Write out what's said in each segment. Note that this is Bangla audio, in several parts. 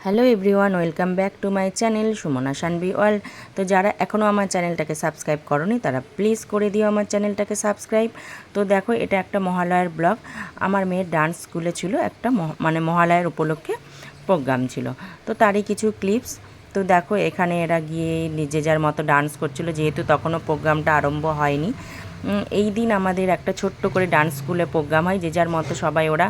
Hello everyone, welcome back to my channel Sumana Shanvi world. তো যারা এখনও আমার চ্যানেলটাকে সাবস্ক্রাইব করনি তারা প্লিজ করে দিও আমার চ্যানেলটাকে সাবস্ক্রাইব। তো দেখো, এটা একটা মহালয়ার ব্লগ। আমার মেয়ের ডান্স স্কুলে ছিল একটা মহালয়ার উপলক্ষে প্রোগ্রাম ছিল, তো তারই কিছু ক্লিপস। তো দেখো, এখানে এরা গিয়ে নিজে যার মতো ডান্স করছিল, যেহেতু তখনও প্রোগ্রামটা আরম্ভ হয়নি। এই দিন আমাদের একটা ছোট্ট করে ডান্স স্কুলে প্রোগ্রাম হয়, যে যার মতো সবাই ওরা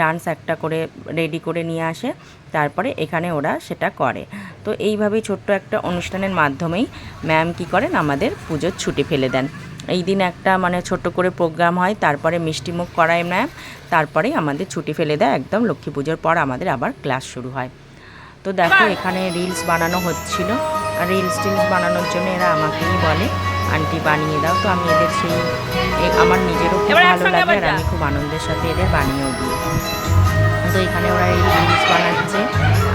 ডান্স একটা করে রেডি করে নিয়ে আসে, তারপরে এখানে ওরা সেটা করে। তো এইভাবেই ছোট্ট একটা অনুষ্ঠানের মাধ্যমেই ম্যাম কী করেন, আমাদের পুজোর ছুটি ফেলে দেন। এই দিন একটা ছোট্ট করে প্রোগ্রাম হয়, তারপরে মিষ্টিমুখ করায় ম্যাম, তারপরেই আমাদের ছুটি ফেলে দেয়। একদম লক্ষ্মী পুজোর পর আমাদের আবার ক্লাস শুরু হয়। তো দেখো, এখানে রিলস বানানো হচ্ছিল, আর রিলস বানানোর জন্য এরা আমাকেই বলে আন্টি বানিয়ে দাও। তো আমি এদের আমার নিজেরও খুব ভালো লাগে, আর আমি খুব আনন্দের সাথে এদের বানিয়েও দিই। তো এখানে ওরা এই রিলস বানাচ্ছে,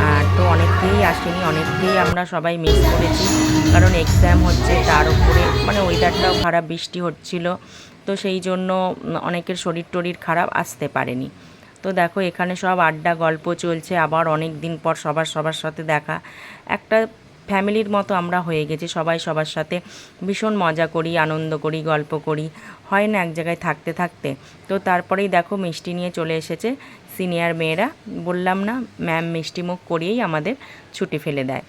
আর তো অনেককেই আসেনি, অনেককেই আমরা সবাই মিস করেছি, কারণ এক্সাম হচ্ছে, তার উপরে ওয়েদারটাও খারাপ, বৃষ্টি হচ্ছিল, তো সেই জন্য অনেকের শরীর টরীর খারাপ, আসতে পারেনি। তো দেখো, এখানে সব আড্ডা গল্প চলছে, আবার অনেক দিন পর সবার সাথে দেখা। একটা ফ্যামিলির মতো আমরা হয়ে গেছি, সবাই সবার সাথে ভীষণ মজা করি, আনন্দ করি, গল্প করি, হয় না এক জায়গায় থাকতে থাকতে। তো তারপরেই দেখো, মিষ্টি নিয়ে চলে এসেছে সিনিয়র মেয়েরা। বললাম না, ম্যাম মিষ্টি মুখ করিয়েই আমাদের ছুটি ফেলে দেয়।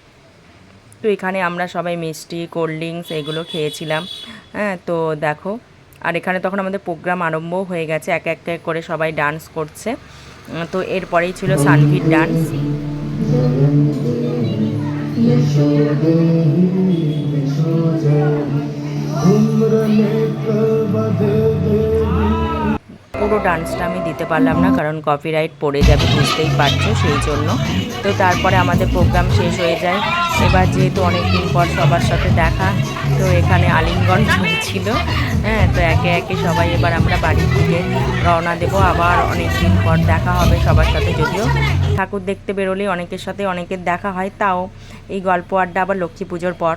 তো এখানে আমরা সবাই মিষ্টি, কোল্ড ড্রিঙ্কস এগুলো খেয়েছিলাম। হ্যাঁ, তো দেখো, আর এখানে তখন আমাদের প্রোগ্রাম আরম্ভও হয়ে গেছে, এক এক করে সবাই ডান্স করছে। তো এরপরেই ছিল সানভির ডান্স। পুরো ডান্সটা আমি দিতে পারলাম না, কারণ কপিরাইট পড়ে যাবে, বুঝতেই পারছো, সেই জন্য। তো তারপরে আমাদের প্রোগ্রাম শেষ হয়ে যায়। এবার যেহেতু অনেক দিন পর সবার সাথে দেখা, তো এখানে আলিঙ্গন চলছিল। হ্যাঁ, তো একে একে সবাই এবার আমরা বাড়ির দিকে রওনা দেবো। আবার অনেক দিন পর দেখা হবে সবার সাথে, যদিও ঠাকুর দেখতে বেরোলে অনেকের সাথে অনেকের দেখা হয়, তাও এই গল্প আড্ডা আবার লক্ষ্মী পুজোর পর।